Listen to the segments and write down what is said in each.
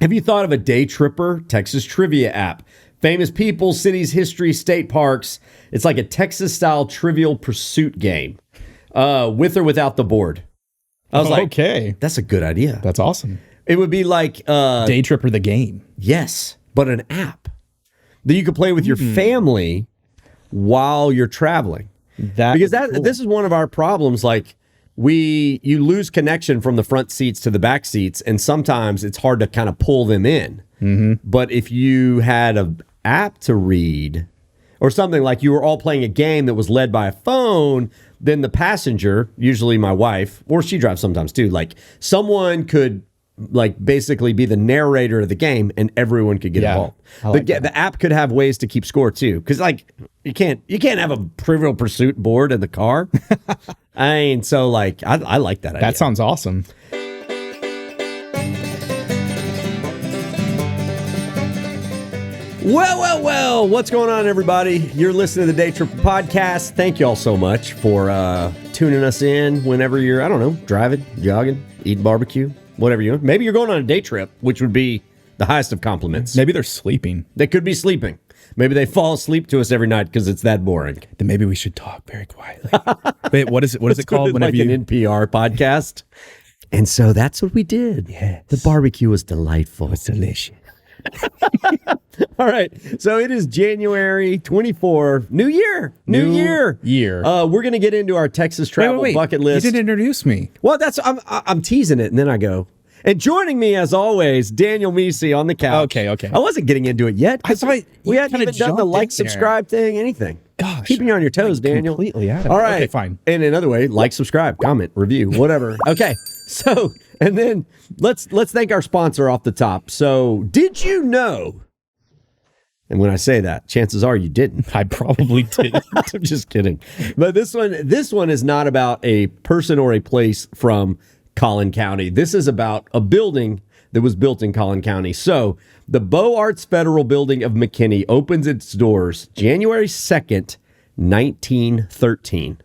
Have you thought of a Daytripper Texas trivia app? Famous people, cities, history, state parks. It's like a Texas-style Trivial Pursuit game, with or without the board. I was like, okay, that's a good idea. That's awesome. It would be like Daytripper the game. Yes, but an app that you could play with your family while you're traveling. This is one of our problems. Like you lose connection from the front seats to the back seats, and sometimes it's hard to kind of pull them in. Mm-hmm. But if you had an app to read or something, like you were all playing a game that was led by a phone, then the passenger, usually my wife, or she drives sometimes too, like someone could like basically be the narrator of the game and everyone could get involved. The app could have ways to keep score too. Cause like you can't have a Trivial Pursuit board in the car. I mean, so like, I like that idea. That sounds awesome. Well, what's going on, everybody? You're listening to the Daytripper podcast. Thank you all so much for tuning us in whenever you're, I don't know, driving, jogging, eating barbecue, whatever you want. Maybe you're going on a day trip, which would be the highest of compliments. Maybe they're sleeping. They could be sleeping. Maybe they fall asleep to us every night because it's that boring. Then maybe we should talk very quietly. Wait, what is it called? Whenever an NPR podcast. And so that's what we did. Yes. The barbecue was delightful. It was delicious. All right. So it is January 24. New year. Year. We're going to get into our Texas travel bucket list. You didn't introduce me. Well, I'm teasing it, and then I go. And joining me, as always, Daniel Mecey on the couch. Okay. I wasn't getting into it yet. We hadn't even done the like, subscribe thing, anything. Gosh. Keeping you on your toes, Daniel. Completely out of it. All right. Okay, fine. And another way, like, subscribe, comment, review, whatever. Okay. So, and then let's thank our sponsor off the top. So, did you know? And when I say that, chances are you didn't. I probably did. I'm just kidding. But this one is not about a person or a place from Collin County. This is about a building that was built in Collin County. So, the Beaux Arts Federal Building of McKinney opens its doors January 2nd, 1913.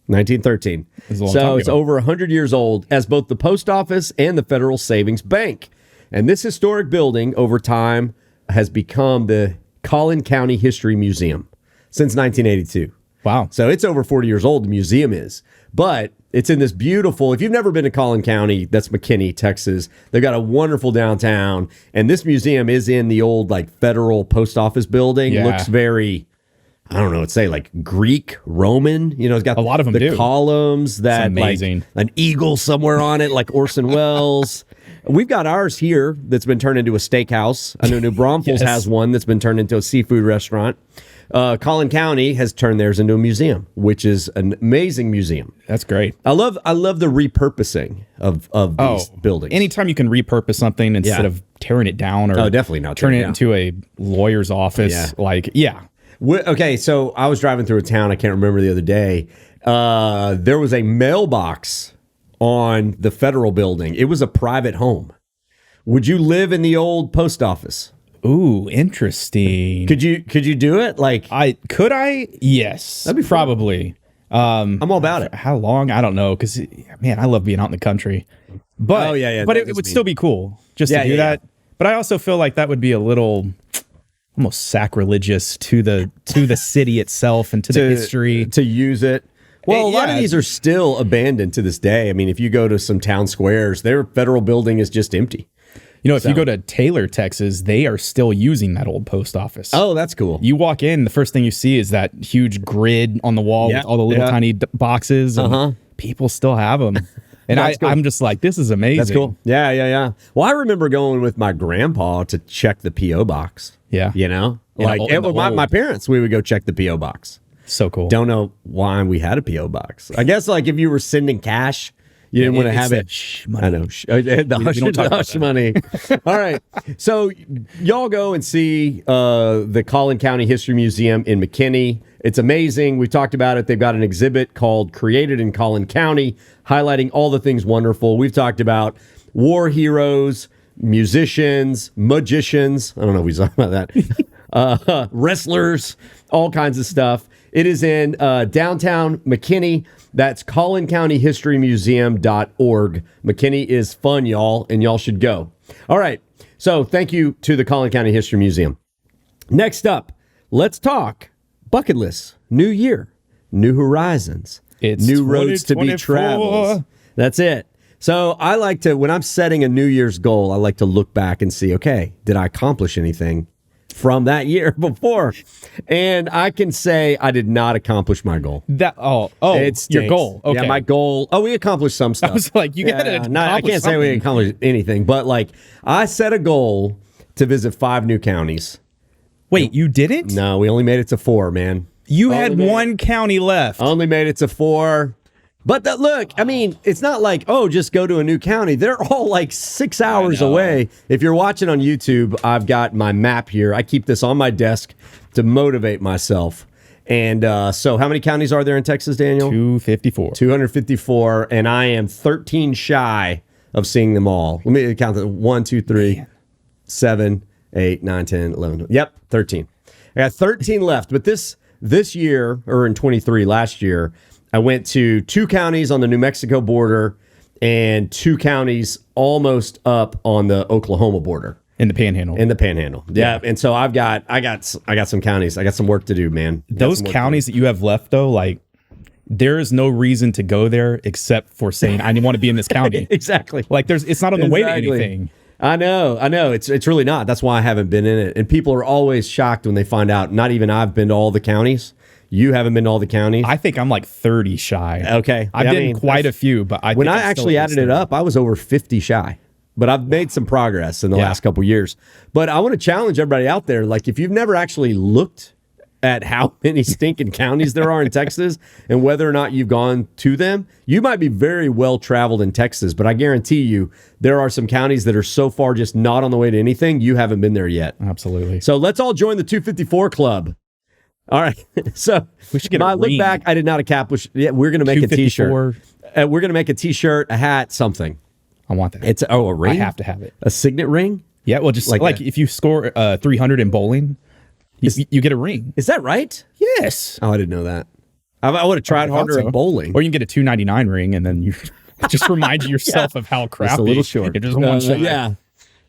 1913. So it's over 100 years old as both the post office and the Federal Savings Bank. And this historic building over time has become the Collin County History Museum since 1982. Wow. So it's over 40 years old, the museum is. But it's in this beautiful, if you've never been to Collin County, that's McKinney, Texas. They've got a wonderful downtown. And this museum is in the old like federal post office building. Yeah. Looks very, I don't know, it's say like Greek, Roman. You know, it's got a lot of them the columns that amazing. Like an eagle somewhere on it, like Orson Welles. We've got ours here that's been turned into a steakhouse. I know New Braunfels has one that's been turned into a seafood restaurant. Collin County has turned theirs into a museum, which is an amazing museum. That's great. I love the repurposing of these buildings. Anytime you can repurpose something instead of tearing it down or definitely not turn it into a lawyer's office. Okay, so I was driving through a town, I can't remember the other day. There was a mailbox on the federal building. It was a private home. Would you live in the old post office? Ooh, interesting. Could you do it? Like could I? Yes. That'd be probably. I'm all about it. How long? I don't know, because man, I love being out in the country. But but it would still be cool just to do that. But I also feel like that would be a little almost sacrilegious to the city itself and to the history to use it. Well, a lot of these are still abandoned to this day. I mean, if you go to some town squares, their federal building is just empty. You know, if you go to Taylor, Texas, they are still using that old post office. Oh, that's cool. You walk in, the first thing you see is that huge grid on the wall with all the little tiny boxes. And people still have them. And I'm just like, this is amazing. That's cool. Yeah. Well, I remember going with my grandpa to check the P.O. box. Yeah. You know? Like, my parents, we would go check the P.O. box. So cool. Don't know why we had a P.O. box. I guess, like, if you were sending cash, you didn't want to have it. Money. I know. The hush money. All right. So y'all go and see the Collin County History Museum in McKinney. It's amazing. We talked about it. They've got an exhibit called Created in Collin County, highlighting all the things wonderful. We've talked about war heroes, musicians, magicians. I don't know if we talked about that. Wrestlers, all kinds of stuff. It is in downtown McKinney. That's CollinCountyHistoryMuseum.org. McKinney is fun, y'all, and y'all should go. All right, So thank you to the Collin County History Museum. Next up, let's talk bucket lists. New year, new horizons, it's new roads to be traveled. That's it. So I like to, when I'm setting a New Year's goal, I like to look back and see, okay, did I accomplish anything from that year before? And I can say I did not accomplish my goal. It's your goal. Okay. Yeah, my goal. Oh, we accomplished some stuff. I was like, you got to accomplish I can't say we accomplished anything, but like I set a goal to visit 5 new counties. Wait, you didn't? No, we only made it to 4, man. You had one county left. Only made it to 4. But look, I mean, it's not like, oh, just go to a new county. They're all like 6 hours away. If you're watching on YouTube, I've got my map here. I keep this on my desk to motivate myself. And so how many counties are there in Texas, Daniel? 254. 254. And I am 13 shy of seeing them all. Let me count them. 1, 2, 3, 7, 8, 9, 10, 11. Yep, 13. I got 13 left. But this year, or in 23, last year, I went to 2 counties on the New Mexico border and 2 counties almost up on the Oklahoma border. In the Panhandle. Yeah. And so I got some counties. I got some work to do, man. Those counties that you have left, though, like, there is no reason to go there except for saying, I want to be in this county. Exactly. Like, it's not on the way to anything. I know. It's really not. That's why I haven't been in it. And people are always shocked when they find out, not even I've been to all the counties. You haven't been to all the counties? I think I'm like 30 shy. Okay. I've been quite a few, but when I actually added it up, I was over 50 shy. But I've made some progress in the last couple of years. But I want to challenge everybody out there. Like, if you've never actually looked at how many stinking counties there are in Texas and whether or not you've gone to them, you might be very well traveled in Texas. But I guarantee you, there are some counties that are so far just not on the way to anything, you haven't been there yet. Absolutely. So let's all join the 254 club. All right. So we should get my look back, I did not accomplish. Yeah, we're going to make a T-shirt. We're going to make a T-shirt, a hat, something. I want that. It's a ring. I have to have it. A signet ring. Yeah. Well, just like if you score 300 in bowling, you get a ring. Is that right? Yes. Oh, I didn't know that. I would have tried harder at bowling. Or you can get a $2.99 ring, and then you just remind yourself of how crappy. It's a little short. Just one shot. Yeah.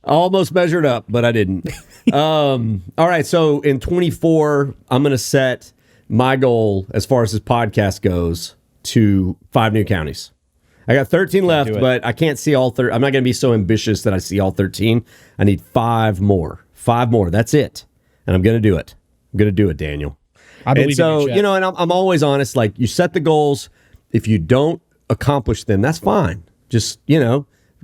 Almost measured up, but I didn't. All right. So in 24, I'm going to set my goal as far as this podcast goes to 5 new counties. I got 13 left, but I can't see all 13. I'm not going to be so ambitious that I see all 13. I need 5 more. 5 more. That's it. And I'm going to do it. I'm going to do it, Daniel. I believe in you, Chet. And I'm always honest. Like, you set the goals. If you don't accomplish them, that's fine. Just,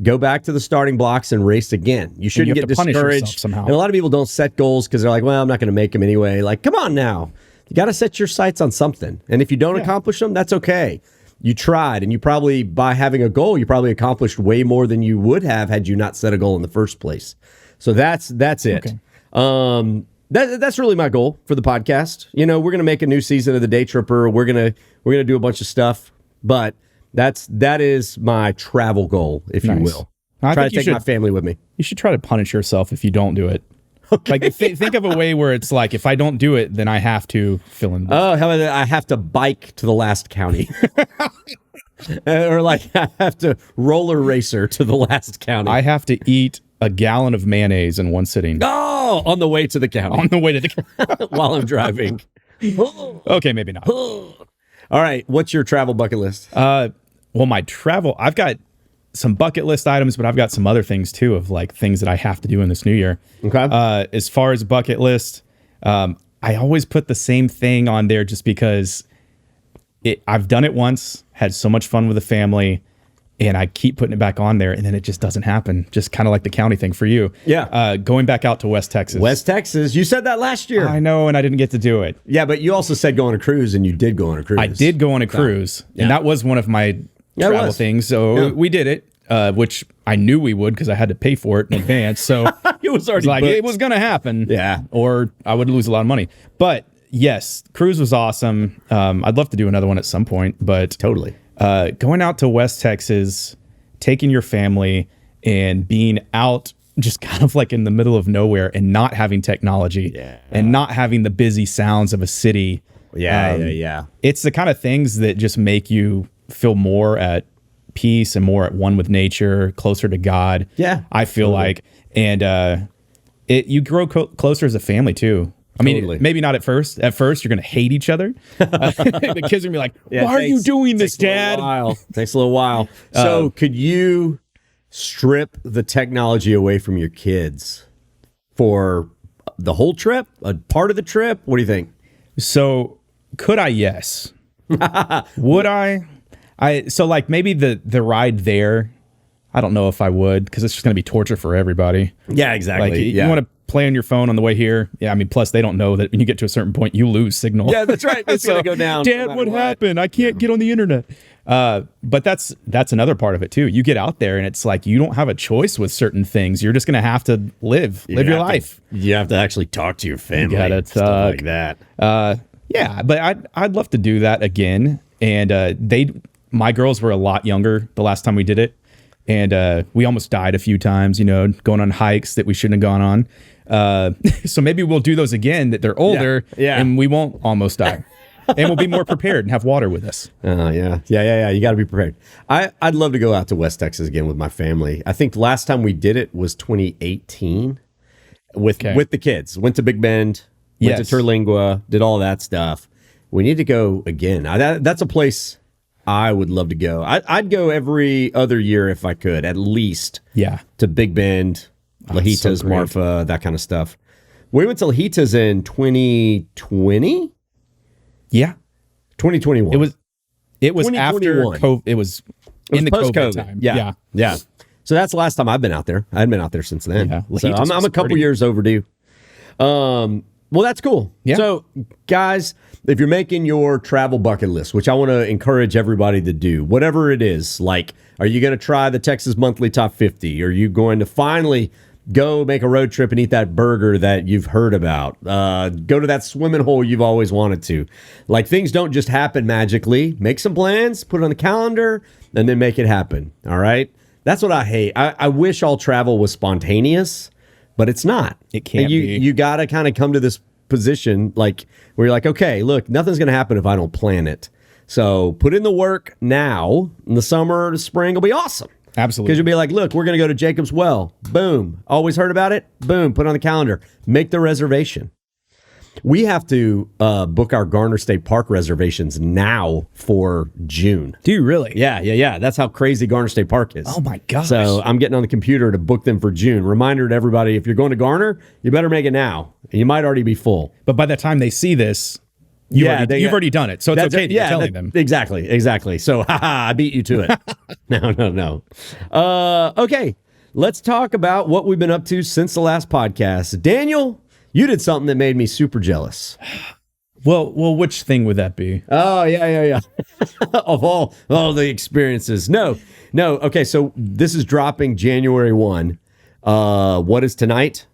go back to the starting blocks and race again. You shouldn't get discouraged. Somehow. And a lot of people don't set goals because they're like, well, I'm not going to make them anyway. Like, come on now. You got to set your sights on something. And if you don't accomplish them, that's okay. You tried, and you probably, by having a goal, you probably accomplished way more than you would have had you not set a goal in the first place. So that's it. Okay. That's really my goal for the podcast. We're gonna make a new season of the Daytripper. We're gonna do a bunch of stuff, but that is my travel goal, if you will. Try to take my family with me. You should try to punish yourself if you don't do it. Okay. Like, think of a way where it's like, if I don't do it, then I have to fill in. Oh, how about I have to bike to the last county, or like I have to roller racer to the last county. I have to eat a gallon of mayonnaise in one sitting. Oh, on the way to the county. On the way to the county while I'm driving. Okay, maybe not. All right, what's your travel bucket list? Well, my travel, I've got some bucket list items, but I've got some other things too, of like things that I have to do in this new year. Okay. As far as bucket list, I always put the same thing on there just because I've done it once, had so much fun with the family, and I keep putting it back on there, and then it just doesn't happen. Just kind of like the county thing for you. Yeah. Going back out to West Texas. West Texas. You said that last year. I know, and I didn't get to do it. Yeah, but you also said go on a cruise, and you did go on a cruise. I did go on a cruise, and that was one of my travel things. So we did it, which I knew we would because I had to pay for it in advance. So it was already like, it was going to happen. Yeah. Or I would lose a lot of money. But yes, cruise was awesome. I'd love to do another one at some point, but totally. Going out to West Texas, taking your family and being out just kind of like in the middle of nowhere and not having technology and not having the busy sounds of a city. Yeah. It's the kind of things that just make you feel more at peace and more at one with nature, closer to God. Yeah. I feel like, and you grow closer as a family too. I mean, Totally. maybe not at first. At first, you're going to hate each other. The kids are going to be like, why are you doing this, Dad? Takes a little while. So could you strip the technology away from your kids for the whole trip, a part of the trip? What do you think? So could I? Yes. Would I? So like maybe the ride there, I don't know if I would, because it's just going to be torture for everybody. Yeah, exactly. Like you want to play on your phone on the way here. Yeah, I mean, plus they don't know that when you get to a certain point, you lose signal. Yeah, that's right. It's going to go down. Dad, what happened? I can't get on the internet. But that's another part of it too. You get out there and it's like you don't have a choice with certain things. You're just going to have to live your life. You have to actually talk to your family. You gotta stuff like that. Yeah, but I'd love to do that again. And my girls were a lot younger the last time we did it. And we almost died a few times, going on hikes that we shouldn't have gone on. So maybe we'll do those again that they're older and we won't almost die. And we'll be more prepared and have water with us. Yeah. You got to be prepared. I'd love to go out to West Texas again with my family. I think the last time we did it was 2018 with the kids. Went to Big Bend, went to Terlingua, did all that stuff. We need to go again. That's a place I would love to go. I'd go every other year if I could, at least. Yeah. To Big Bend, Lajitas, so Marfa, that kind of stuff. We went to Lajitas in 2020. Yeah. 2021. It was after COVID. It was in the COVID time. Yeah. So that's the last time I've been out there. I hadn't been out there since then. Yeah. So I'm a couple years overdue. Well, that's cool. Yeah. So, guys, if you're making your travel bucket list, which I want to encourage everybody to do, whatever it is, like, are you going to try the Texas Monthly Top 50? Are you going to finally go make a road trip and eat that burger that you've heard about? Go to that swimming hole you've always wanted to. Like, things don't just happen magically. Make some plans, put it on the calendar, and then make it happen. All right? That's what I hate. I wish all travel was spontaneous, but it's not. It can't be. You got to kind of come to this position like where you're like, okay, look, nothing's going to happen if I don't plan it. So put in the work now. In the summer, the spring will be awesome. Absolutely. Because you'll be like, look, we're going to go to Jacob's Well. Boom. Always heard about it? Boom. Put it on the calendar. Make the reservation. We have to book our Garner State Park reservations now for June. Do you really? Yeah. That's how crazy Garner State Park is. Oh, my gosh. So I'm getting on the computer to book them for June. Reminder to everybody, if you're going to Garner, you better make it now. You might already be full. But by the time they see this, you've already done it. So it's okay that you're telling them. Exactly. So, I beat you to it. No. Okay, let's talk about what we've been up to since the last podcast. Daniel, you did something that made me super jealous. Well, which thing would that be? Oh, yeah. Of all the experiences. No. Okay, so this is dropping January 1. What is tonight?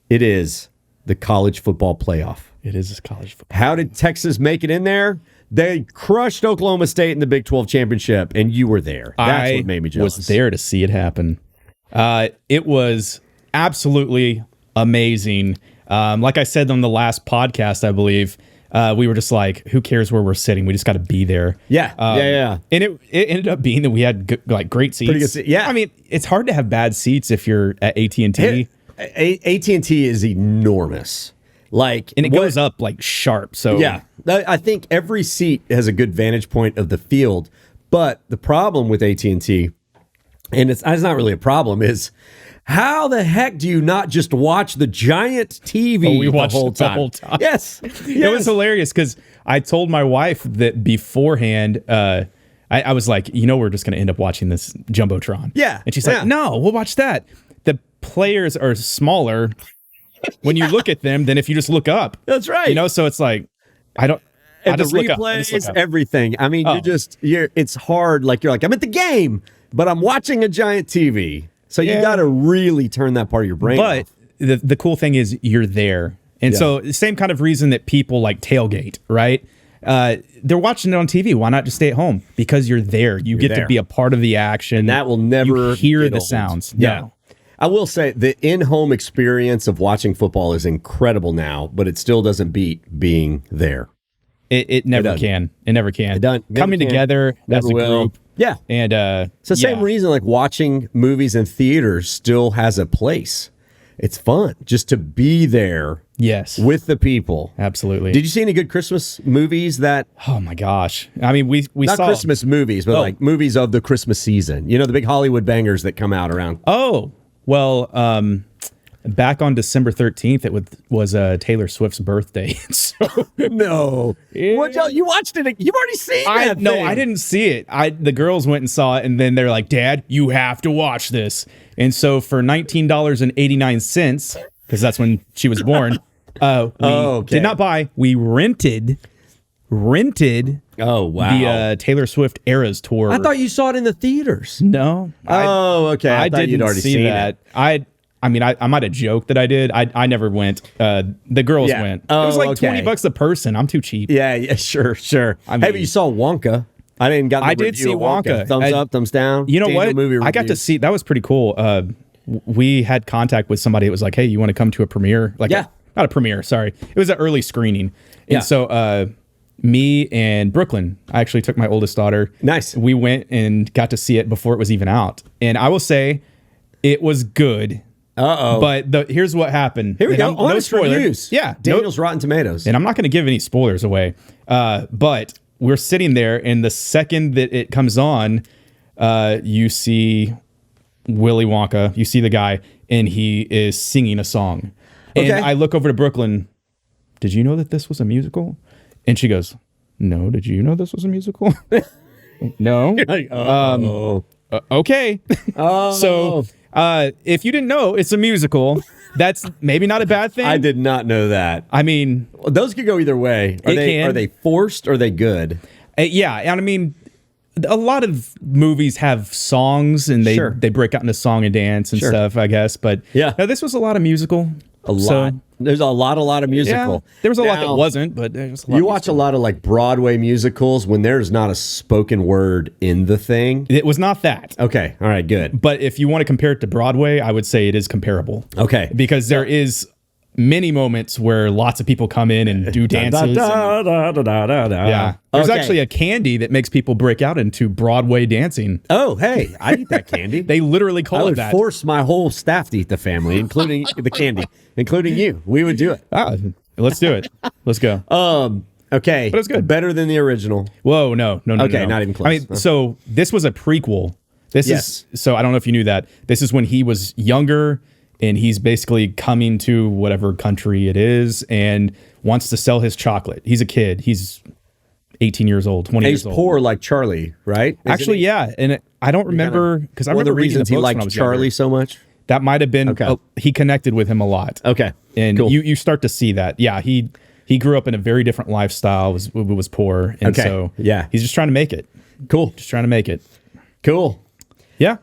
It is the college football playoff. It is college football. How did Texas make it in there? They crushed Oklahoma State in the Big 12 championship, and you were there. That's what made me jealous. I was there to see it happen. It was absolutely amazing. Like I said on the last podcast, I believe, we were just like, who cares where we're sitting? We just got to be there. Yeah. And it ended up being that we had great seats. Pretty good yeah. I mean, it's hard to have bad seats if you're at AT&T. AT&T is enormous. And it goes up sharp. So yeah, I think every seat has a good vantage point of the field. But the problem with AT&T, and it's not really a problem, is how the heck do you not just watch the giant TV we watched the whole time? Yes. It was hilarious because I told my wife that beforehand. I was like, we're just going to end up watching this Jumbotron. Yeah. And she's like, no, we'll watch that. The players are smaller when you look at them than if you just look up. That's right. So it's like, I don't. And the replay is everything. I mean, it's hard. You're like, I'm at the game, but I'm watching a giant TV. So you got to really turn that part of your brain off. But the cool thing is you're there. And so the same kind of reason that people tailgate, right? They're watching it on TV. Why not just stay at home? Because you're there. You get to be a part of the action. And that will never hear the sounds. Yeah. No. I will say the in-home experience of watching football is incredible now, but it still doesn't beat being there. It never can. It never can. It doesn't. Coming together as a group Yeah. And it's the same reason like watching movies in theaters still has a place. It's fun just to be there. Yes. With the people. Absolutely. Did you see any good Christmas movies that... Oh, my gosh. I mean, we not saw... Christmas movies, but like movies of the Christmas season. You know, the big Hollywood bangers that come out around. Oh, well, back on December 13th, it was Taylor Swift's birthday. So, no. What, you watched it? You've already seen that thing. No, I didn't see it. The girls went and saw it, and then they're like, Dad, you have to watch this. And so for $19.89, because that's when she was born... we did not buy. We rented. Oh, wow. The Taylor Swift Eras tour. I thought you saw it in the theaters. No. Okay. I thought didn't you'd already see seen that. It. I mean, I might have joked that I did. I never went. The girls went. It was like $20 a person. I'm too cheap. Yeah, sure. I mean, hey, but you saw Wonka. I did see Wonka. Thumbs up, thumbs down. You know what? Movie I got to see. That was pretty cool. We had contact with somebody. It was like, hey, you want to come to a premiere? Like, not a premiere, sorry. It was an early screening. And so me and Brooklyn, I actually took my oldest daughter. Nice. We went and got to see it before it was even out. And I will say it was good. But here's what happened. Here we go. Honest reviews. Yeah. Daniel's Rotten Tomatoes. And I'm not going to give any spoilers away. But we're sitting there, and the second that it comes on, you see Willy Wonka. You see the guy, and he is singing a song. And I look over to Brooklyn. Did you know that this was a musical? And she goes, no. Did you know this was a musical? No. Like, okay. So if you didn't know it's a musical, that's maybe not a bad thing. I did not know that. I mean, those could go either way. Are they forced or are they good? Yeah. And I mean, a lot of movies have songs and they break out into song and dance and stuff, I guess. But no, this was a lot of musical. A lot. There's a lot of musical. Yeah, there was a lot that wasn't, but there's a lot. You watch a lot of like Broadway musicals when there's not a spoken word in the thing. It was not that. Okay. All right, good. But if you want to compare it to Broadway, I would say it is comparable. Okay. Because there is many moments where lots of people come in and do dances. Yeah. There's actually a candy that makes people break out into Broadway dancing. Oh, hey, I eat that candy. They literally call it that. I would force my whole staff to eat the family, including the candy, including you. We would do it. Let's do it. Let's go. Okay. But it's good. Better than the original. Whoa, no. Okay, not even close. I mean, so this was a prequel. So I don't know if you knew that. This is when he was younger, and he's basically coming to whatever country it is and wants to sell his chocolate. He's a kid. He's 18 years old, 20 years old. He's poor like Charlie, right? Actually, yeah. And I don't remember, because I remember reading the books he liked Charlie so much. That might have been, he connected with him a lot. Okay. And you start to see that. Yeah, he grew up in a very different lifestyle, was poor. And so he's just trying to make it. Cool. Just trying to make it. Cool. Yeah.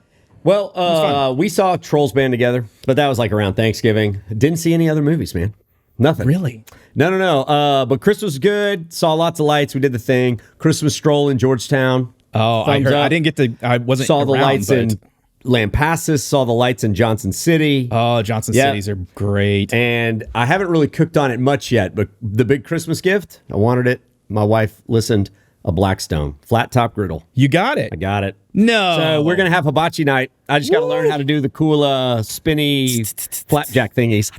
Well, we saw Trolls Band together, but that was like around Thanksgiving. Didn't see any other movies, man. Nothing. Really? No. But Christmas was good. Saw lots of lights. We did the thing. Christmas stroll in Georgetown. Oh, I heard. I didn't get to. I wasn't. Saw the lights in Lampasas. Saw the lights in Johnson City. Oh, Johnson Cities are great. And I haven't really cooked on it much yet. But the big Christmas gift, I wanted it. My wife listened. A Blackstone flat top griddle. You got it. I got it. No. So we're gonna have hibachi night. I just got to learn how to do the cool spinny flapjack thingies.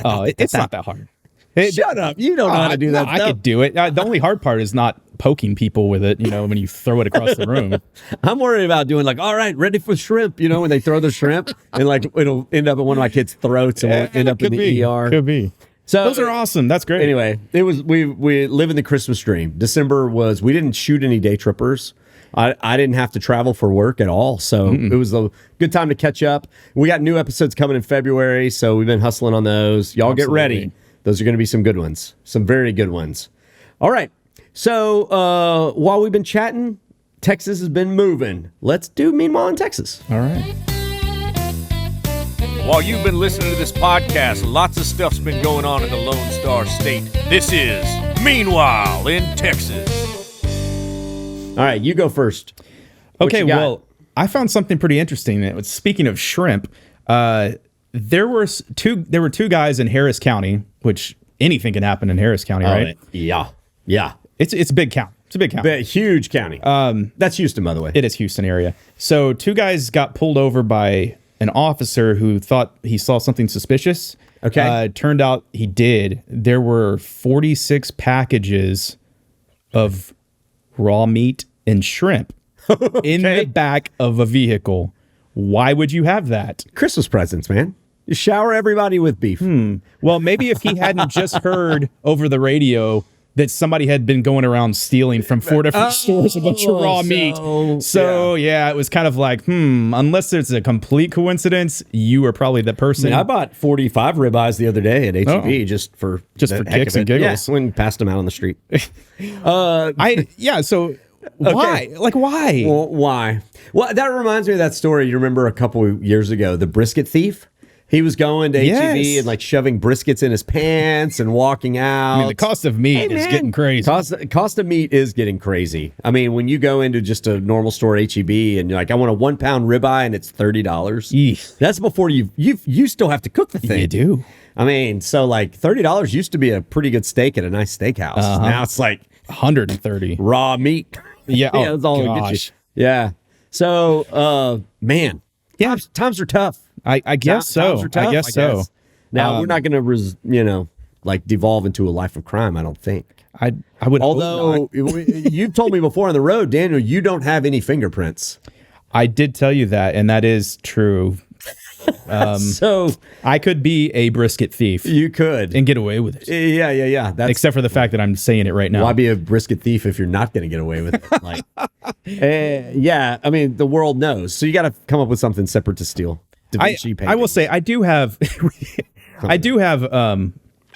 Oh, it's not that hard. Shut up! You don't know how to do that. I could do it. The only hard part is not poking people with it. You know, when you throw it across the room. I'm worried about doing like, all right, ready for shrimp. You know, when they throw the shrimp and like it'll end up in one of my kids' throats and we'll end up in the ER. Could be. So those are awesome. That's great. Anyway, it was we live in the Christmas dream. December was we didn't shoot any day trippers. I didn't have to travel for work at all, so it was a good time to catch up. We got new episodes coming in February, so we've been hustling on those. Y'all get ready. Those are going to be some good ones, some very good ones. All right. So while we've been chatting, Texas has been moving. Let's do Meanwhile in Texas. All right. While you've been listening to this podcast, lots of stuff's been going on in the Lone Star State. This is Meanwhile in Texas. All right, you go first. Okay, well, I found something pretty interesting. Speaking of shrimp, there were two guys in Harris County, which anything can happen in Harris County, right? Yeah. It's a big county. It's a big county. Huge county. That's Houston, by the way. It is Houston area. So 2 guys got pulled over by an officer who thought he saw something suspicious. Okay. Turned out he did. There were 46 packages of raw meat and shrimp in the back of a vehicle. Why would you have that? Christmas presents, man. You shower everybody with beef. Well, maybe if he hadn't just heard over the radio that somebody had been going around stealing from 4 different stores a bunch of raw meat. So it was kind of like, unless it's a complete coincidence, you are probably the person. I bought 45 ribeyes the other day at H-E-B just for kicks and giggles. Yeah, when passed them out on the street. So why? Like, why? Well, why? Well, that reminds me of that story you remember a couple of years ago, the brisket thief. He was going to H-E-B and like shoving briskets in his pants and walking out. I mean, the cost of meat is getting crazy. Cost of meat is getting crazy. I mean, when you go into just a normal store, H-E-B, and you're like, I want a 1 pound ribeye and it's $30. That's before you still have to cook the thing. You do. I mean, so like $30 used to be a pretty good steak at a nice steakhouse. Now it's like 130 raw meat. Yeah. Yeah, that's all it gets you. Yeah. So, man, times are tough. I guess so. I guess so. Now we're not going to, like devolve into a life of crime. I don't think. I would. Although you've told me before on the road, Daniel, you don't have any fingerprints. I did tell you that, and that is true. So I could be a brisket thief. You could and get away with it. Yeah. Except for the fact that I'm saying it right now. Why be a brisket thief if you're not going to get away with it? Like, I mean, the world knows. So you got to come up with something separate to steal. I will say I do have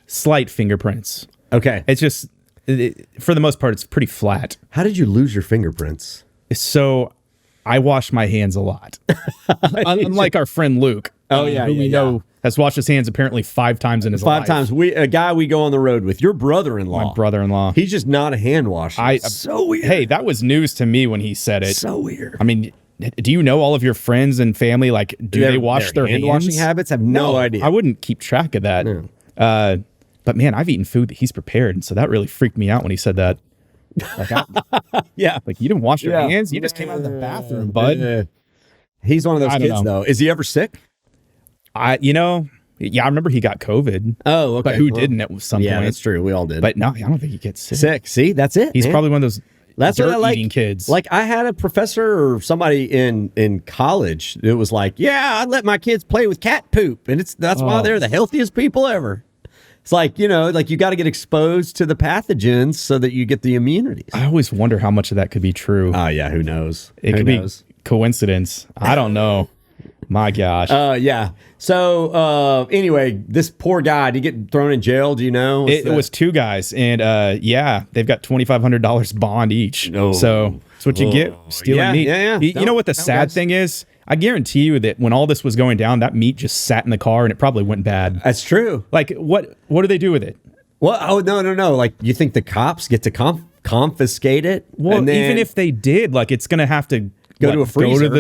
slight fingerprints. Okay. It's just for the most part it's pretty flat. How did you lose your fingerprints? So I wash my hands a lot. Unlike our friend Luke. Oh yeah, who we know has washed his hands apparently 5 times in his life. 5 times. A guy we go on the road with, your brother-in-law. My brother-in-law. He's just not a hand washer. So weird. Hey, that was news to me when he said it. So weird. I mean, do you know all of your friends and family? Like, do they wash their hand washing habits? I have no idea. I wouldn't keep track of that. No. But man, I've eaten food that he's prepared, and so that really freaked me out when he said that. Like, like you didn't wash your hands. You just came out of the bathroom, bud. He's one of those kids, though. Is he ever sick? I remember he got COVID. Oh, okay. But who didn't at some point? Yeah, that's true. We all did. But no, I don't think he gets sick. See, that's it. He's probably one of those. That's what I like. Eating kids. Like I had a professor or somebody in college. It was like, I let my kids play with cat poop, and that's why they're the healthiest people ever. It's like, like you got to get exposed to the pathogens so that you get the immunities. I always wonder how much of that could be true. Oh yeah, who knows? It could be coincidence. I don't know. My gosh. Yeah. So anyway, this poor guy, did he get thrown in jail? Do you know? It was 2 guys, and they've got $2,500 bond each. So that's what you get stealing meat. Yeah. You know what the sad thing is? I guarantee you that when all this was going down, that meat just sat in the car and it probably went bad. That's true. Like, what do they do with it? Well, no. Like, you think the cops get to confiscate it? Well, even if they did, like, it's going to have to go to a freezer.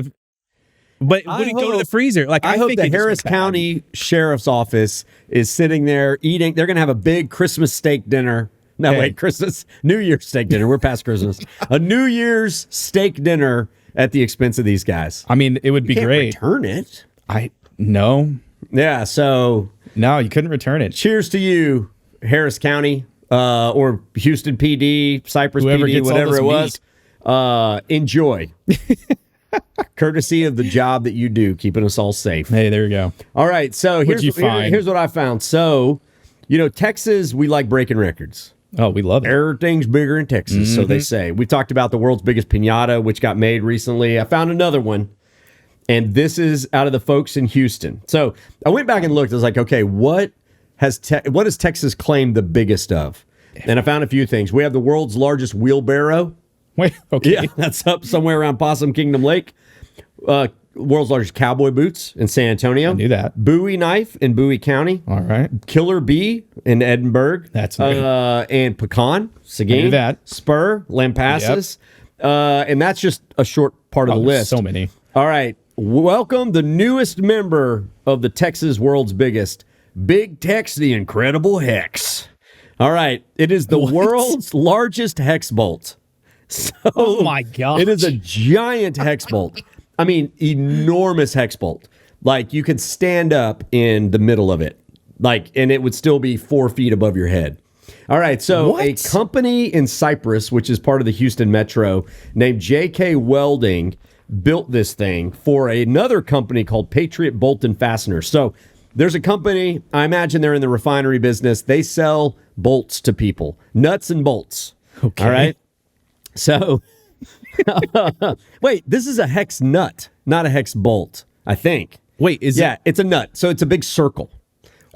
But would it go to the freezer? Like, I hope the Harris County Sheriff's Office is sitting there eating. They're going to have a big Christmas steak dinner. No, wait, New Year's steak dinner. We're past Christmas. A New Year's steak dinner at the expense of these guys. I mean, it would be great. Return it. No. Yeah, so. No, you couldn't return it. Cheers to you, Harris County, or Houston PD, Cypress Whoever PD, whatever it was. Enjoy. Courtesy of the job that you do, keeping us all safe. Hey, there you go. All right, so here's what I found. So, Texas, we like breaking records. Oh, we love it. Everything's bigger in Texas, so they say. We talked about the world's biggest piñata, which got made recently. I found another one, and this is out of the folks in Houston. So I went back and looked. I was like, okay, what has Texas claimed the biggest of? And I found a few things. We have the world's largest wheelbarrow. Wait, okay. Yeah, that's up somewhere around Possum Kingdom Lake. World's largest cowboy boots in San Antonio. I knew that. Bowie knife in Bowie County. All right. Killer bee in Edinburgh. That's new. And pecan, Seguin. I knew that. Spur, Lampasas. Yep. And that's just a short part of the list. So many. All right. Welcome the newest member of the Texas World's Biggest, Big Tex the Incredible Hex. All right. It is the world's largest hex bolt. So oh my god! It is a giant hex bolt. I mean, enormous hex bolt. Like you could stand up in the middle of it, like, and it would still be 4 feet above your head. All right, so a company in Cyprus, which is part of the Houston Metro, named J.K. Welding, built this thing for another company called Patriot Bolt and Fasteners. So there's a company, I imagine they're in the refinery business. They sell bolts to people, nuts and bolts. Okay. All right. So, wait, this is a hex nut, not a hex bolt, I think. Wait, it's a nut. So it's a big circle.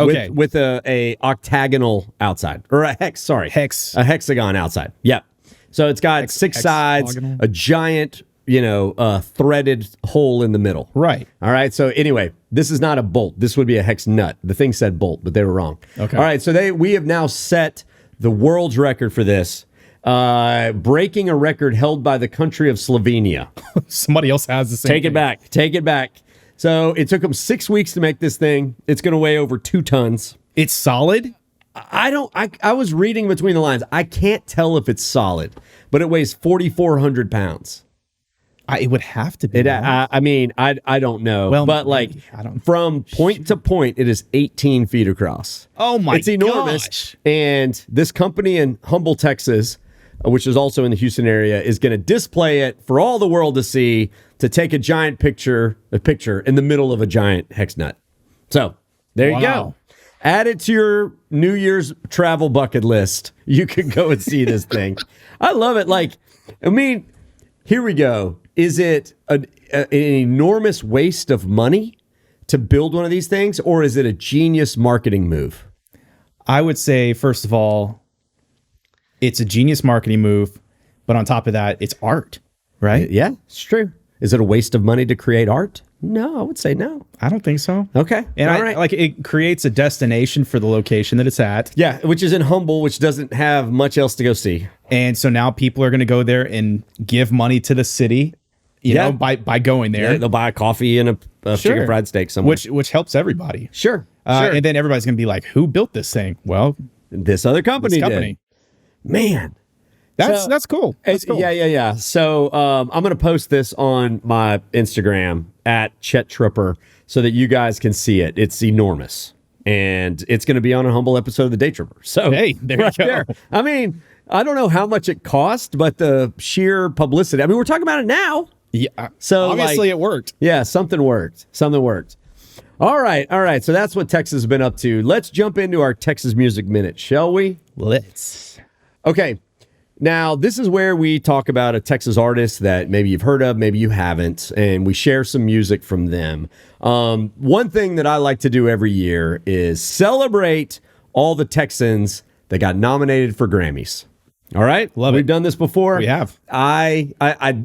Okay. With a octagonal outside. Or a hexagon outside. Yep. So it's got 6 sides, a giant, threaded hole in the middle. Right. All right. So anyway, this is not a bolt. This would be a hex nut. The thing said bolt, but they were wrong. Okay. All right. So we have now set the world's record for this. Breaking a record held by the country of Slovenia. Somebody else has the same thing. Take it back. So it took them 6 weeks to make this thing. It's going to weigh over 2 tons. It's solid? I was reading between the lines. I can't tell if it's solid, but it weighs 4,400 pounds. It would have to be. I don't know. Well, but from point to point, it is 18 feet across. Oh my! It's enormous. Gosh. And this company in Humble, Texas, which is also in the Houston area, is going to display it for all the world to see, to take a giant picture in the middle of a giant hex nut. So there you go. Add it to your New Year's travel bucket list. You can go and see this thing. I love it. Here we go. Is it an enormous waste of money to build one of these things, or is it a genius marketing move? I would say, first of all, it's a genius marketing move, but on top of that, it's art, right? Yeah, it's true. Is it a waste of money to create art? No, I would say no. I don't think so. Okay. And it creates a destination for the location that it's at. Yeah, which is in Humble, which doesn't have much else to go see. And so now people are going to go there and give money to the city, you know, by going there. Yeah, they'll buy a coffee and a chicken fried steak somewhere. Which helps everybody. Sure. And then everybody's going to be like, who built this thing? Well, this other company did. Man. That's cool. That's cool. Yeah. So I'm going to post this on my Instagram at Chet Tripper so that you guys can see it. It's enormous. And it's going to be on a Humble episode of the Daytripper. So hey, there you go. There. I mean, I don't know how much it cost, but the sheer publicity. I mean, we're talking about it now. Yeah. So obviously it worked. Yeah, something worked. All right. So that's what Texas has been up to. Let's jump into our Texas Music Minute, shall we? Let's. Okay. Now, this is where we talk about a Texas artist that maybe you've heard of, maybe you haven't, and we share some music from them. One thing that I like to do every year is celebrate all the Texans that got nominated for Grammys. All right? We've done this before. We have. I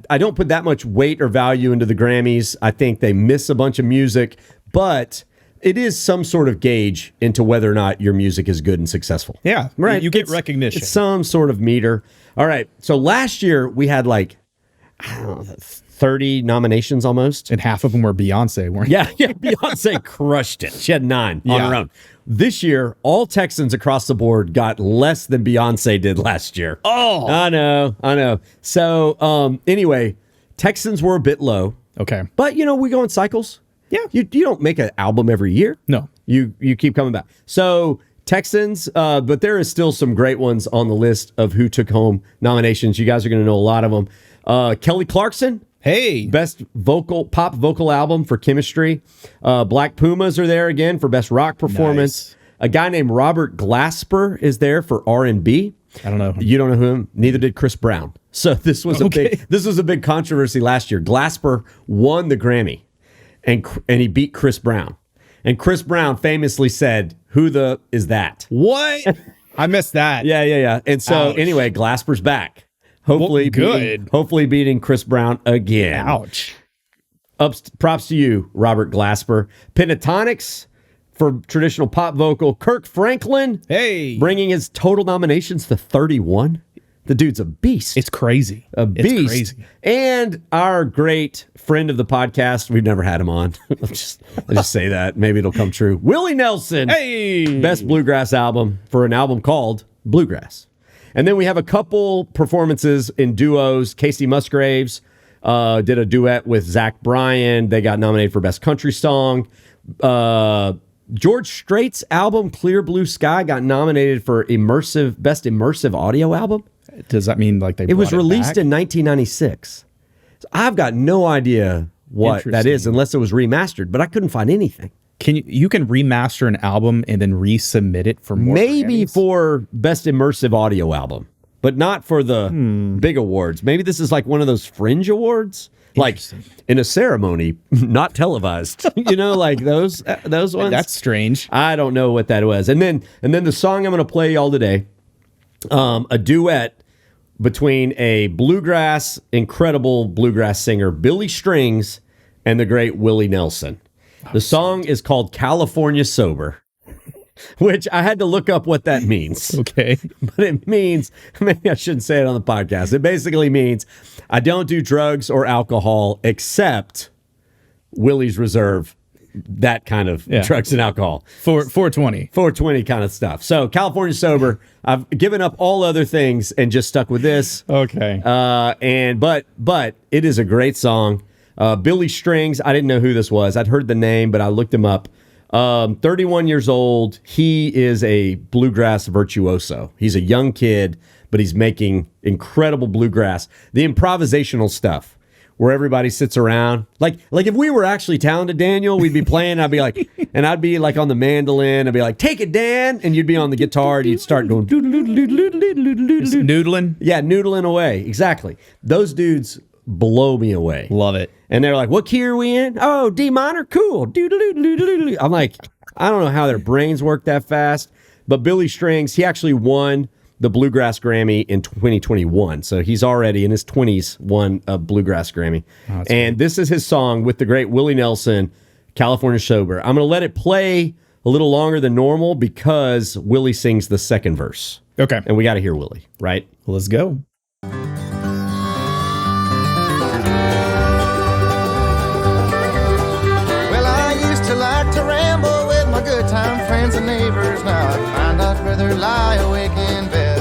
don't put that much weight or value into the Grammys. I think they miss a bunch of music, but it is some sort of gauge into whether or not your music is good and successful. Yeah, right. You get recognition. It's some sort of meter. All right. So last year we had 30 nominations almost. And half of them were Beyonce, weren't they? Yeah. Beyonce crushed it. She had 9 on her own. This year, all Texans across the board got less than Beyonce did last year. Oh. I know. So anyway, Texans were a bit low. Okay. But, we go in cycles. Yeah. You don't make an album every year. No. You keep coming back. So Texans, but there is still some great ones on the list of who took home nominations. You guys are going to know a lot of them. Kelly Clarkson. Hey. Best pop vocal album for Chemistry. Black Pumas are there again for best rock performance. Nice. A guy named Robert Glasper is there for R&B. I don't know. You don't know him. Neither did Chris Brown. So this was a big controversy last year. Glasper won the Grammy. And he beat Chris Brown. And Chris Brown famously said, "Who the is that?" What? I missed that. Yeah. And so anyway, Glasper's back. Hopefully beating Chris Brown again. Ouch. Props to you, Robert Glasper. Pentatonics for traditional pop vocal. Kirk Franklin. Hey. Bringing his total nominations to 31. The dude's a beast. It's crazy. A beast. It's crazy. And our great friend of the podcast, we've never had him on. I just say that. Maybe it'll come true. Willie Nelson. Hey. Best bluegrass album for an album called Bluegrass. And then we have a couple performances in duos. Casey Musgraves did a duet with Zach Bryan. They got nominated for Best Country Song. George Strait's album Clear Blue Sky got nominated for Best Immersive Audio Album. Does that mean like it was released in 1996? So I've got no idea what that is unless it was remastered, but I couldn't find anything. You can remaster an album and then resubmit it for more? Maybe for Best Immersive Audio Album, but not for the big awards. Maybe this is like one of those fringe awards, like in a ceremony, not televised. Like those ones. That's strange. I don't know what that was. And then the song I'm going to play y'all today, a duet between a incredible bluegrass singer, Billy Strings, and the great Willie Nelson. The song is called California Sober, which I had to look up what that means. Okay. But it means, maybe I shouldn't say it on the podcast. It basically means I don't do drugs or alcohol except Willie's Reserve, that kind of drugs and alcohol. 420. 420 kind of stuff. So California Sober, I've given up all other things and just stuck with this. Okay. But it is a great song. Billy Strings, I didn't know who this was. I'd heard the name, but I looked him up. 31 years old. He is a bluegrass virtuoso. He's a young kid, but he's making incredible bluegrass. The improvisational stuff where everybody sits around. Like if we were actually talented, Daniel, we'd be playing. I'd be like on the mandolin. I'd be like, take it, Dan. And you'd be on the guitar and you'd start going noodling. Yeah, noodling away. Exactly. Those dudes blow me away. Love it. And they're like, what key are we in? Oh, D minor? Cool. I'm like, I don't know how their brains work that fast. But Billy Strings, he actually won the Bluegrass Grammy in 2021. So he's already in his 20s won a Bluegrass Grammy. Oh, and this is his song with the great Willie Nelson, California Sober. I'm going to let it play a little longer than normal because Willie sings the second verse. Okay. And we got to hear Willie, right? Let's go. Good time friends and neighbors. Now I find I'd rather lie awake in bed.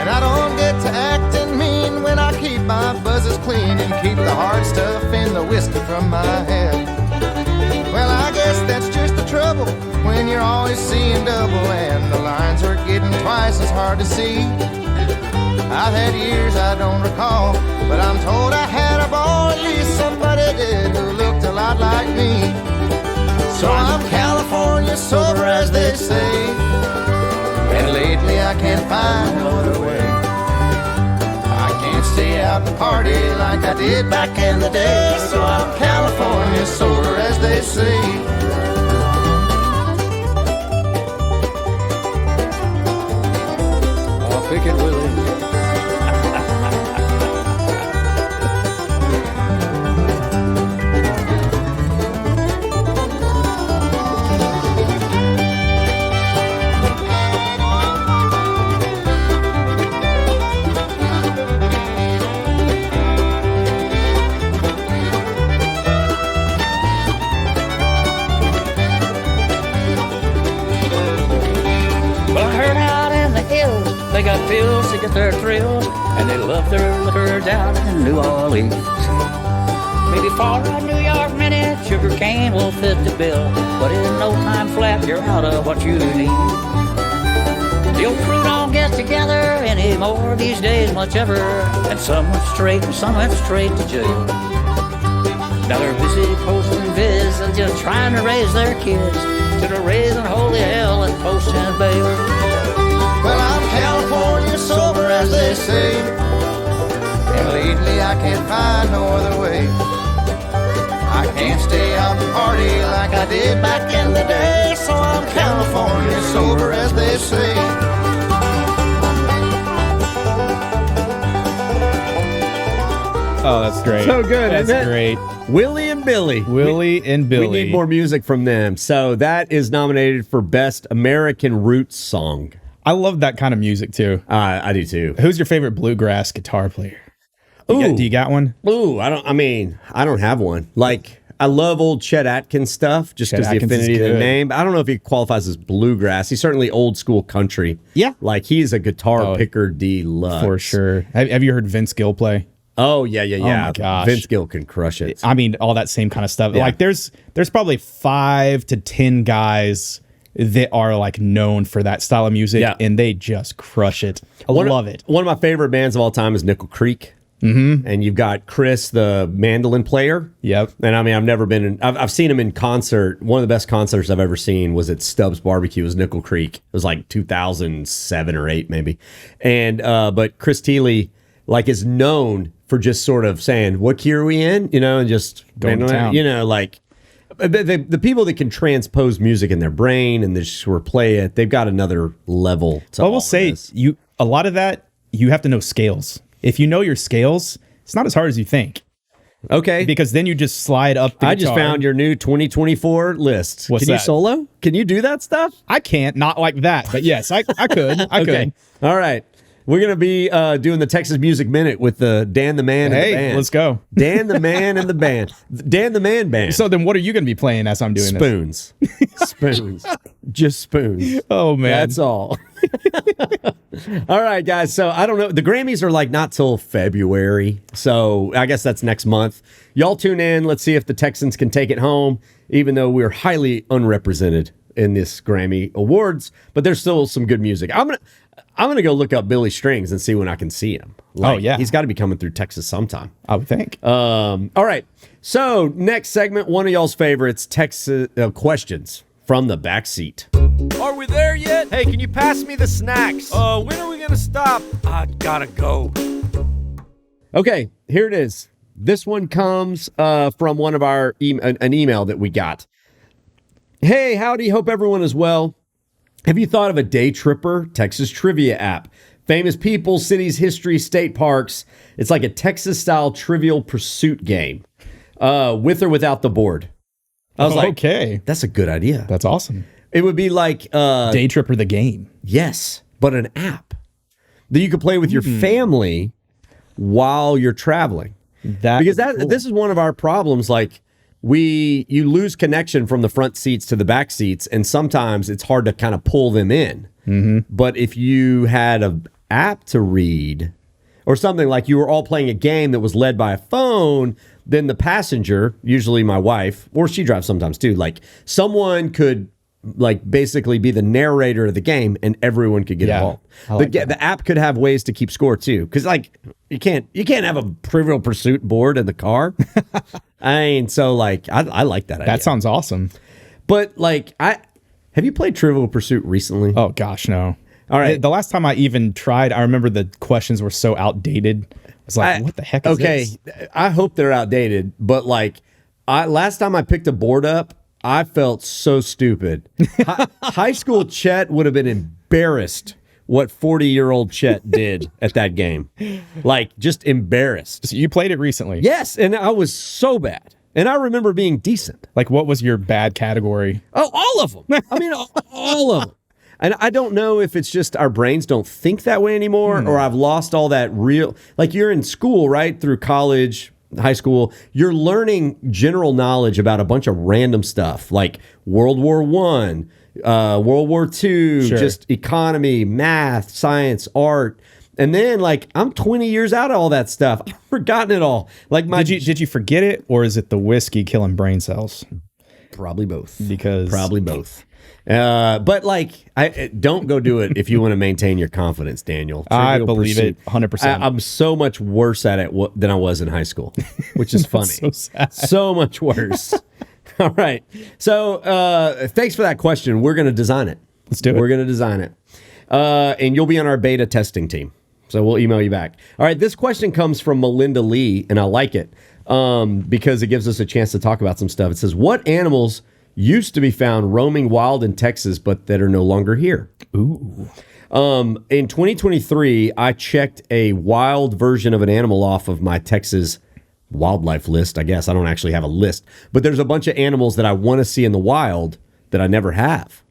And I don't get to acting mean when I keep my buzzes clean and keep the hard stuff in the whiskey from my head. Well, I guess that's just the trouble when you're always seeing double and the lines are getting twice as hard to see. I've had years I don't recall, but I'm told I had a ball, at least somebody did, who looked a lot like me. So I'm California sober, as they say, and lately I can't find no other way. I can't stay out and party like I did back in the day. So I'm California sober, as they say. I'll pick it, Willie. They got pills to get their thrills, and they love their liquor down in New Orleans. Maybe for a New York minute, sugar cane will fit the bill, but in no time flat, you're out of what you need. The old crew don't get together anymore these days much ever, and some went straight and some went straight to jail. Now they're busy posting vids and just trying to raise their kids to the raising holy hell and posting bail. Well, I'm California sober, as they say, and lately I can't find no other way. I can't stay out and party like I did back in the day, so I'm California sober, as they say. Oh, that's great. So good, that's isn't it? Great. Willie and Billy. Willie and Billy. We need more music from them. So that is nominated for Best American Roots Song. I love that kind of music too. I do too. Who's your favorite bluegrass guitar player? Do you got one? Ooh, I don't have one. Like, I love old Chet Atkins stuff just because the affinity of the name. I don't know if he qualifies as bluegrass. He's certainly old school country. Yeah. Like he's a guitar picker deluxe. For sure. Have you heard Vince Gill play? Oh, yeah. Oh my gosh. Vince Gill can crush it. I mean, all that same kind of stuff. Yeah. Like there's probably 5 to 10 guys that are like known for that style of music, and they just crush it. I love it. One of my favorite bands of all time is Nickel Creek. Mm-hmm. And you've got Chris, the mandolin player. Yep. And I mean, I've seen him in concert. One of the best concerts I've ever seen was at Stubbs Barbecue. It was Nickel Creek. It was like 2007 or 8 maybe. And but Chris Thiele like is known for just sort of saying, "What key are we in?" You know, and just going to town. You know, like the people that can transpose music in their brain and they just sort of play it, they've got another level to I will say a lot of that you have to know scales. If you know your scales, it's not as hard as you think. Okay. Because then you just slide up the guitar. I just found your new 2024 list. What's Can you that? solo? Can you do that stuff? I can't, not like that. But yes, I could. I could. All right. We're going to be doing the Texas Music Minute with Dan the Man and the band. Hey, let's go. Dan the Man and the band. Dan the Man Band. So then what are you going to be playing as I'm doing Spoons. Spoons. Just spoons. Oh, man. That's all. All right, guys. So I don't know. The Grammys are like not till February. So I guess that's next month. Y'all tune in. Let's see if the Texans can take it home, even though we're highly unrepresented in this Grammy Awards. But there's still some good music. I'm gonna go look up Billy Strings and see when I can see him. Like, he's got to be coming through Texas sometime, I would think. All right. So next segment, one of y'all's favorites, Texas questions from the backseat. Are we there yet? Hey, can you pass me the snacks? When are we gonna stop? I gotta go. Okay, here it is. This one comes from one of our an email that we got. Hey, howdy. Hope everyone is well. Have you thought of a Daytripper Texas trivia app? Famous people, cities, history, state parks. It's like a Texas-style Trivial Pursuit game, with or without the board. I was like, okay, that's a good idea. That's awesome. It would be like Daytripper the game. Yes, but an app that you could play with your family while you're traveling. Because this is one of our problems. Like you lose connection from the front seats to the back seats, and sometimes it's hard to kind of pull them in. Mm-hmm. But if you had an app to read or something, like you were all playing a game that was led by a phone, then the passenger, usually my wife, or she drives sometimes too, like someone could like basically be the narrator of the game and everyone could get involved. The app could have ways to keep score too. Cause like you can't have a Trivial Pursuit board in the car. I mean, so like, I like that idea. That sounds awesome. But like, have you played Trivial Pursuit recently? Oh gosh, no. All right. The last time I even tried, I remember the questions were so outdated. I was like, what the heck is this? Okay. I hope they're outdated, but like last time I picked a board up, I felt so stupid. High school Chet would have been embarrassed what 40-year-old Chet did at that game. Like, just embarrassed. So you played it recently? Yes, and I was so bad. And I remember being decent. Like, what was your bad category? Oh, all of them. I mean, all of them. And I don't know if it's just our brains don't think that way anymore, or I've lost all that real... Like, you're in school, right? Through college, high school, you're learning general knowledge about a bunch of random stuff like World War I, World War II, just economy, math, science, art. And then like I'm 20 years out of all that stuff. I've forgotten it all. Like did you forget it, or is it the whiskey killing brain cells? Probably both. Probably both. But like, I don't go do it if you want to maintain your confidence, Daniel. I believe it 100%. I'm so much worse at it than I was in high school, which is funny. So sad. So much worse. All right. So thanks for that question. We're going to design it. Let's do it. We're going to design it. And you'll be on our beta testing team. So we'll email you back. All right. This question comes from Melinda Lee, and I like it because it gives us a chance to talk about some stuff. It says, what animals used to be found roaming wild in Texas, but that are no longer here? Ooh. In 2023, I checked a wild version of an animal off of my Texas wildlife list. I guess I don't actually have a list, but there's a bunch of animals that I want to see in the wild that I never have.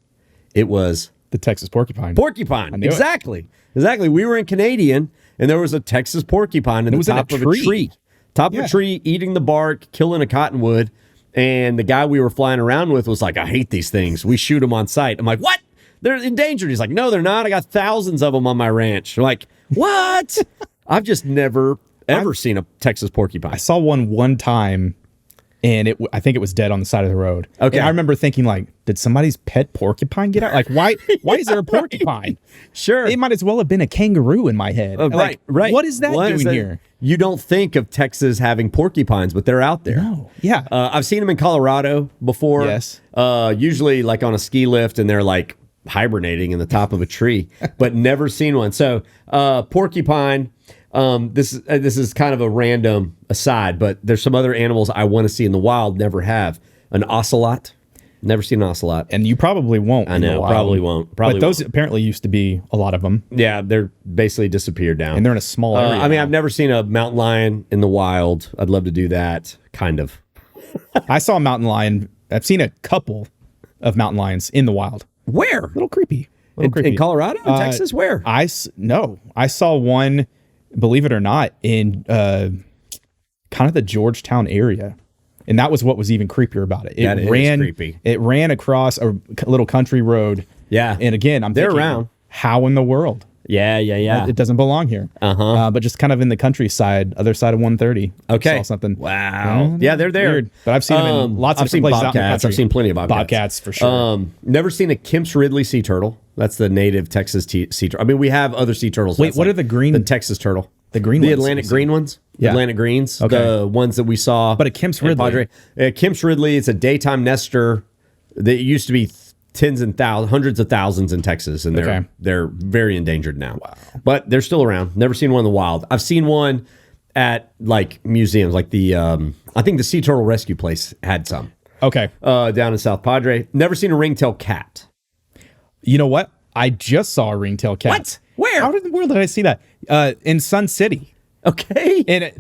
It was the Texas porcupine. Porcupine. Exactly. We were in Canadian, and there was a Texas porcupine in the top of a tree. Top of a tree, eating the bark, killing a cottonwood. And the guy we were flying around with was like, I hate these things. We shoot them on sight. I'm like, what? They're endangered. He's like, no, they're not. I got thousands of them on my ranch. We're like, what? I've just never, ever seen a Texas porcupine. I saw one time, and I think it was dead on the side of the road. Okay. And I remember thinking, like, did somebody's pet porcupine get out? Like, why is there a porcupine? Sure. It might as well have been a kangaroo in my head. Right. What is that doing here? You don't think of Texas having porcupines, but they're out there. No. Yeah. I've seen them in Colorado before. Yes. Usually like on a ski lift, and they're like hibernating in the top of a tree, but never seen one. So porcupine, this is kind of a random aside, but there's some other animals I want to see in the wild, never have. An ocelot. Never seen an ocelot. And you probably won't. I know, probably won't. But those apparently used to be a lot of them. Yeah, they're basically disappeared now. And they're in a small area. I mean, I've never seen a mountain lion in the wild. I'd love to do that, kind of. I saw a mountain lion. I've seen a couple of mountain lions in the wild. Where? A little creepy. In Colorado? In Texas? Where? I saw one, believe it or not, in kind of the Georgetown area. And that was what was even creepier about it. That is creepy. It ran across a little country road. Yeah. And again, they're thinking, around. How in the world? Yeah. It doesn't belong here. But just kind of in the countryside, other side of 130. Okay. Saw something. Wow. Yeah, they're there. Weird. But I've seen them in lots of places out in the country. I've seen plenty of bobcats. Bobcats, for sure. Never seen a Kemp's Ridley sea turtle. That's the native Texas sea turtle. I mean, we have other sea turtles. Wait, what are the green? The Texas turtle. The green ones? The ones? Atlantic green ones? Yeah. Atlantic greens. Okay. The ones that we saw. But a Kemp's Ridley. Kemp's Ridley, it's a daytime nester. They used to be tens and hundreds of thousands in Texas, and they're very endangered now. Wow. But they're still around. Never seen one in the wild. I've seen one at like museums, like the I think the Sea Turtle Rescue Place had some. Okay. Down in South Padre. Never seen a ringtail cat. You know what? I just saw a ringtail cat. What? Where? How in the world did I see that? In Sun City. Okay. And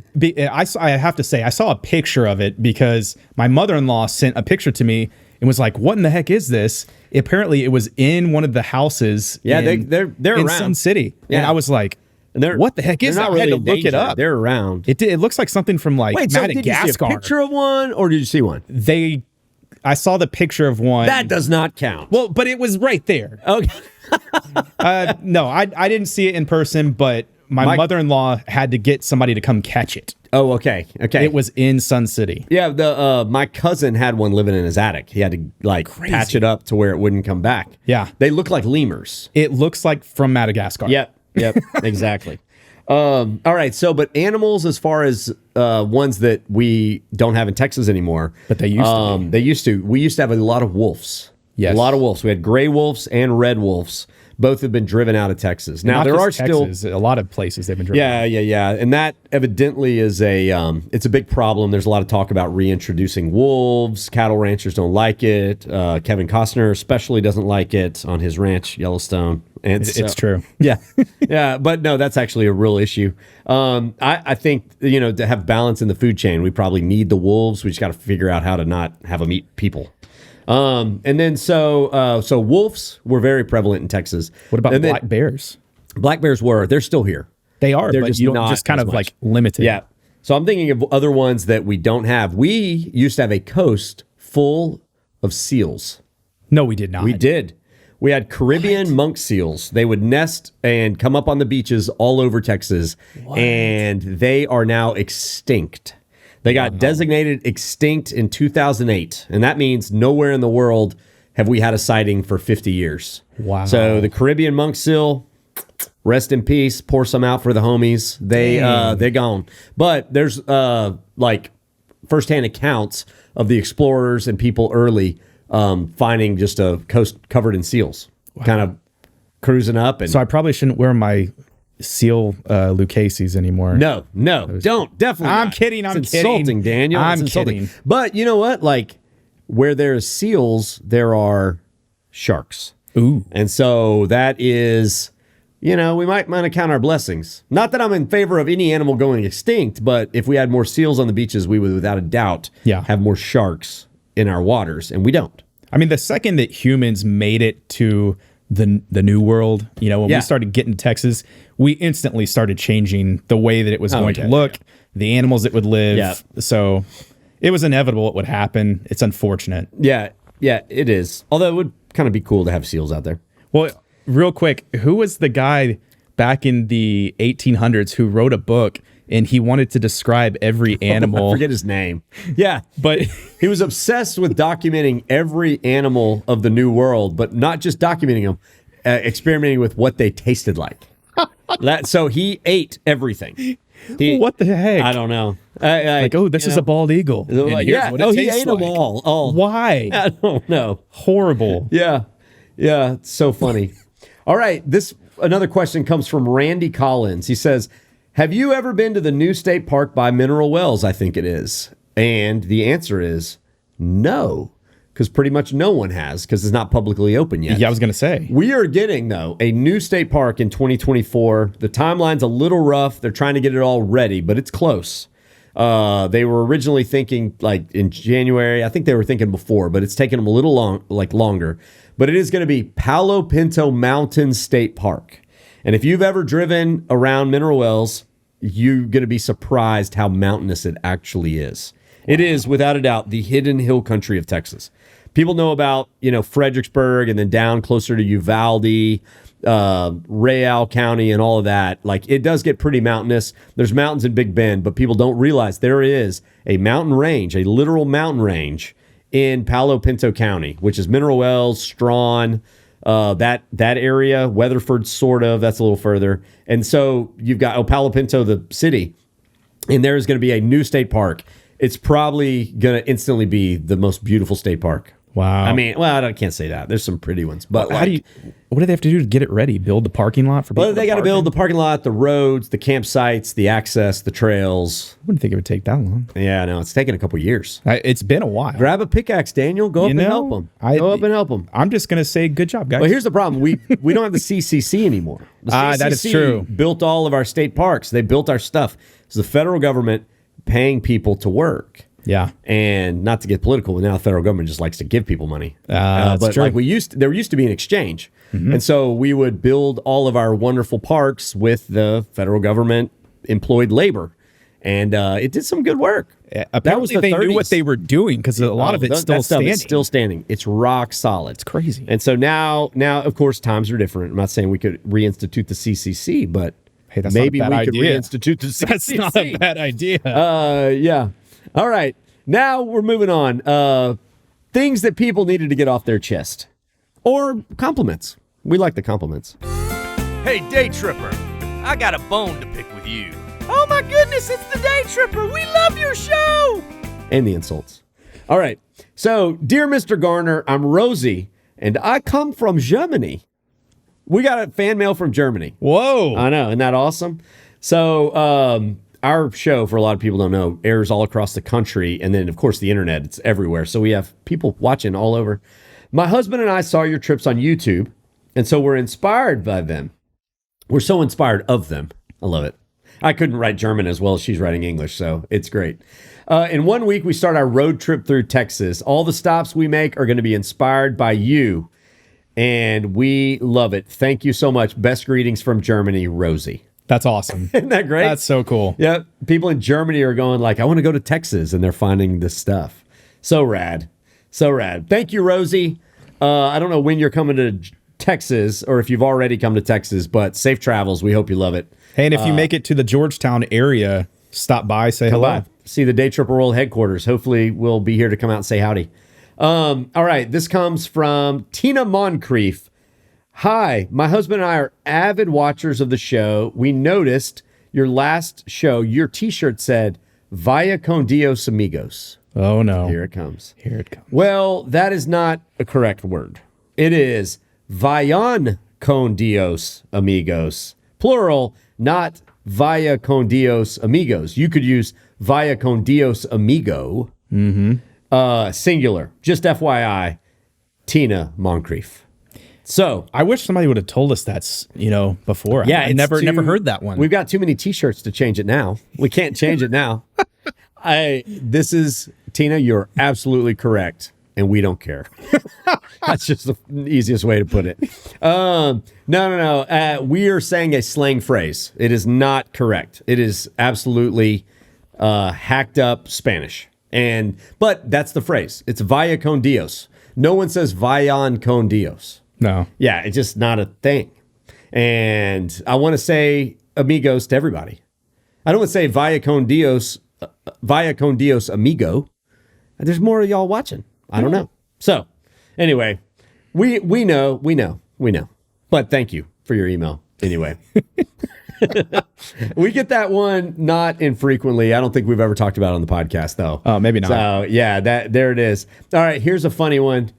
I have to say, I saw a picture of it because my mother-in-law sent a picture to me and was like, what in the heck is this? Apparently, it was in one of the houses they're in around. Sun City. Yeah. And I was like, what the heck is that? Not really I had to look it up. They're around. It looks like something from like Madagascar. Did you see a picture of one, or did you see one? I saw the picture of one. That does not count. Well, but it was right there. Okay. No, I didn't see it in person, but my mother-in-law had to get somebody to come catch it. Oh, okay. Okay. It was in Sun City. Yeah, my cousin had one living in his attic. He had to patch it up to where it wouldn't come back. Yeah. They look like lemurs. It looks like from Madagascar. Yep, exactly. All right, but animals as far as ones that we don't have in Texas anymore. But they used to. They used to. We used to have a lot of wolves. Yes. A lot of wolves. We had gray wolves and red wolves. Both have been driven out of Texas. Now, there are Texas, still a lot of places they've been driven out. Yeah. And that evidently is it's a big problem. There's a lot of talk about reintroducing wolves. Cattle ranchers don't like it. Kevin Costner especially doesn't like it on his ranch, Yellowstone. And it's true. Yeah. Yeah. But no, that's actually a real issue. I think, to have balance in the food chain, we probably need the wolves. We just got to figure out how to not have them eat people. And then so wolves were very prevalent in Texas. What about black bears? Black bears they're still here. They are, they're but you don't just kind of like limited. Yeah. So I'm thinking of other ones that we don't have. We used to have a coast full of seals. No, we did not. We did. We had Caribbean monk seals. They would nest and come up on the beaches all over Texas. What? And they are now extinct. They got designated extinct in 2008, and that means nowhere in the world have we had a sighting for 50 years. Wow. So the Caribbean monk seal, rest in peace, pour some out for the homies. They're gone. But there's like firsthand accounts of the explorers and people early finding just a coast covered in seals, kind of cruising up. And so I probably shouldn't wear my seal Lucchese's anymore. No, don't. Definitely I'm not. kidding. It's insulting, Daniel. I'm kidding. But you know what? Like, where there's seals, there are sharks. Ooh. And so that is, we might want to count our blessings. Not that I'm in favor of any animal going extinct, but if we had more seals on the beaches, we would without a doubt have more sharks in our waters, and we don't. I mean, the second that humans made it to the new world, when we started getting to Texas, we instantly started changing the way that it was going to look, the animals that would live. Yeah. So It was inevitable it would happen. It's unfortunate. Yeah, it is. Although it would kind of be cool to have seals out there. Well, real quick, who was the guy back in the 1800s who wrote a book and he wanted to describe every animal? I forget his name. Yeah, but he was obsessed with documenting every animal of the New World, but not just documenting them, experimenting with what they tasted like. So he ate everything. What the heck? I don't know. This is a bald eagle. He ate them all. Oh, why? I don't know. Horrible. Yeah, it's so funny. All right, another question comes from Randy Collins. He says, have you ever been to the new state park by Mineral Wells, I think it is? And the answer is no, because pretty much no one has, because it's not publicly open yet. Yeah, I was going to say. We are getting, though, a new state park in 2024. The timeline's a little rough. They're trying to get it all ready, but it's close. They were originally thinking like in January. I think they were thinking before, but it's taken them a little longer. But it is going to be Palo Pinto Mountain State Park. And if you've ever driven around Mineral Wells, you're going to be surprised how mountainous it actually is. Wow. It is, without a doubt, the hidden hill country of Texas. People know about, Fredericksburg and then down closer to Uvalde, Real County and all of that. Like, it does get pretty mountainous. There's mountains in Big Bend, but people don't realize there is a mountain range, a literal mountain range in Palo Pinto County, which is Mineral Wells, Strawn, that area, Weatherford, sort of, that's a little further. And so you've got Palo Pinto, the city, and there is going to be a new state park. It's probably going to instantly be the most beautiful state park. Wow. I mean, I can't say that. There's some pretty ones, but what do they have to do to get it ready? Build the parking lot for people? Well, they got to build the parking lot, the roads, the campsites, the access, the trails. I wouldn't think it would take that long. Yeah, no, it's taken a couple years. It's been a while. Grab a pickaxe, Daniel. Go up and help them. Go up and help them. I'm just going to say good job, guys. Well, here's the problem. We don't have the CCC anymore. The CCC that is true. Built all of our state parks. They built our stuff. It's the federal government paying people to work. Yeah, and not to get political, but now the federal government just likes to give people money. But true. Like there used to be an exchange, and so we would build all of our wonderful parks with the federal government employed labor, and it did some good work. Apparently, they knew what they were doing because a lot of it's still standing. It's still standing. It's rock solid. It's crazy. And so now, of course, times are different. I'm not saying we could reinstitute the CCC, but hey, that's maybe not a bad we could idea. reinstitute the CCC. That's not a bad idea. Yeah. All right. Now we're moving on. Things that people needed to get off their chest. Or compliments. We like the compliments. Hey, Daytripper, I got a bone to pick with you. Oh my goodness, it's the Daytripper. We love your show. And the insults. All right. So, dear Mr. Garner, I'm Rosie, and I come from Germany. We got a fan mail from Germany. Whoa. I know. Isn't that awesome? So, our show, for a lot of people don't know, airs all across the country. And then, of course, the internet. It's everywhere. So we have people watching all over. My husband and I saw your trips on YouTube. And so we're inspired by them. We're so inspired of them. I love it. I couldn't write German as well as she's writing English. So it's great. In 1 week, we start our road trip through Texas. All the stops we make are going to be inspired by you. And we love it. Thank you so much. Best greetings from Germany, Rosie. That's awesome. Isn't that great? That's so cool. Yeah. People in Germany are going like, I want to go to Texas, and they're finding this stuff. So rad. So rad. Thank you, Rosie. I don't know when you're coming to Texas or if you've already come to Texas, but safe travels. We hope you love it. Hey, and if you make it to the Georgetown area, stop by, say hello. By. See the Daytripper World headquarters. Hopefully we'll be here to come out and say howdy. All right. This comes from Tina Moncrief. Hi, my husband and I are avid watchers of the show. We noticed your last show, your t-shirt said, Vaya con Dios amigos. Oh, no. Here it comes. Here it comes. Well, that is not a correct word. It is Vayan con Dios amigos. Plural, not Vaya con Dios amigos. You could use Vaya con Dios amigo. Singular. Just FYI, Tina Moncrief. So I wish somebody would have told us that, before. Yeah, I never heard that one. We've got too many t-shirts to change it now. We can't change it now. This is Tina. You're absolutely correct, and we don't care. That's just the easiest way to put it. No. We are saying a slang phrase. It is not correct. It is absolutely hacked up Spanish. But that's the phrase. It's vaya con Dios. No one says vayan con Dios. No. Yeah, it's just not a thing. And I want to say amigos to everybody. I don't want to say vaya con Dios amigo. There's more of y'all watching. I don't know. So anyway, we know. But thank you for your email anyway. We get that one not infrequently. I don't think we've ever talked about it on the podcast, though. Oh, maybe not. So, yeah, there it is. All right, here's a funny one.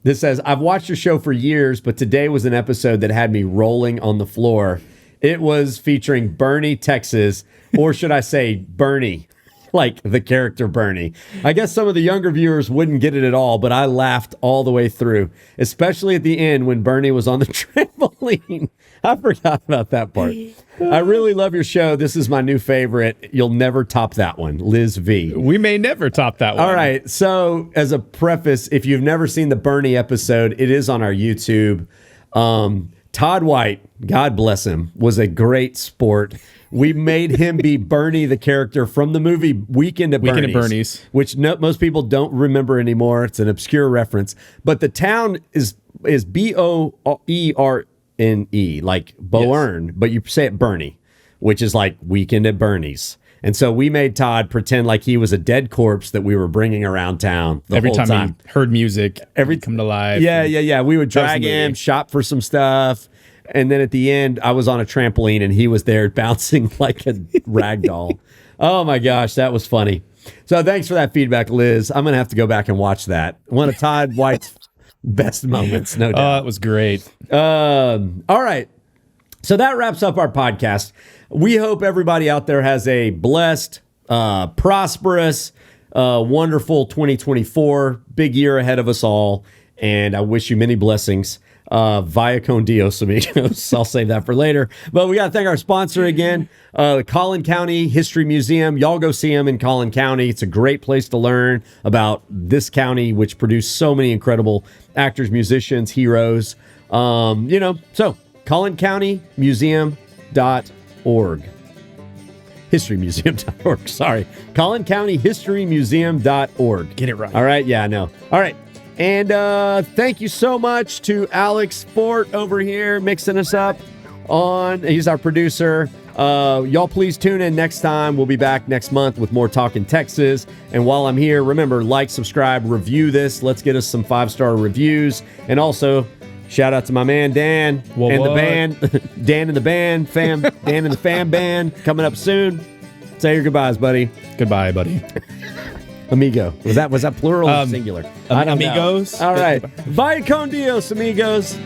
This says, I've watched your show for years, but today was an episode that had me rolling on the floor. It was featuring Bernie, Texas, or should I say Bernie, like the character Bernie. I guess some of the younger viewers wouldn't get it at all, but I laughed all the way through, especially at the end when Bernie was on the trampoline. I forgot about that part. I really love your show. This is my new favorite. You'll never top that one. Liz V. We may never top that one. All right. So as a preface, if you've never seen the Bernie episode, it is on our YouTube. Todd White, God bless him, was a great sport. We made him be Bernie, the character from the movie Weekend at Bernie's, which most people don't remember anymore. It's an obscure reference. But the town is Boerne, like Boerne, yes. But you say it Bernie, which is like Weekend at Bernie's. And so we made Todd pretend like he was a dead corpse that we were bringing around town every time he heard music, come to life. Yeah. We would drag him, shop for some stuff. And then at the end, I was on a trampoline and he was there bouncing like a rag doll. Oh my gosh, that was funny. So thanks for that feedback, Liz. I'm going to have to go back and watch that. One of Todd White's best moments, no doubt. Oh, it was great. All right. So that wraps up our podcast. We hope everybody out there has a blessed, prosperous, wonderful 2024. Big year ahead of us all. And I wish you many blessings. Via con Dios, amigos. I'll save that for later. But we got to thank our sponsor again, the Collin County History Museum. Y'all go see them in Collin County. It's a great place to learn about this county, which produced so many incredible actors, musicians, heroes. So CollinCountyMuseum.org. HistoryMuseum.org. Sorry. CollinCountyHistoryMuseum.org. Get it right. All right. Yeah, I know. All right. And thank you so much to Alex Fort over here mixing us up he's our producer. Y'all please tune in next time. We'll be back next month with more Talkin' Texas. And while I'm here, remember, like, subscribe, review this. Let's get us some 5-star reviews. And also, shout out to my man Dan the band. Dan and the band, Dan and the fam band coming up soon. Say your goodbyes, buddy. Goodbye, buddy. Amigo. Was that plural or singular? Amigos. All right. Vaya con Dios, amigos.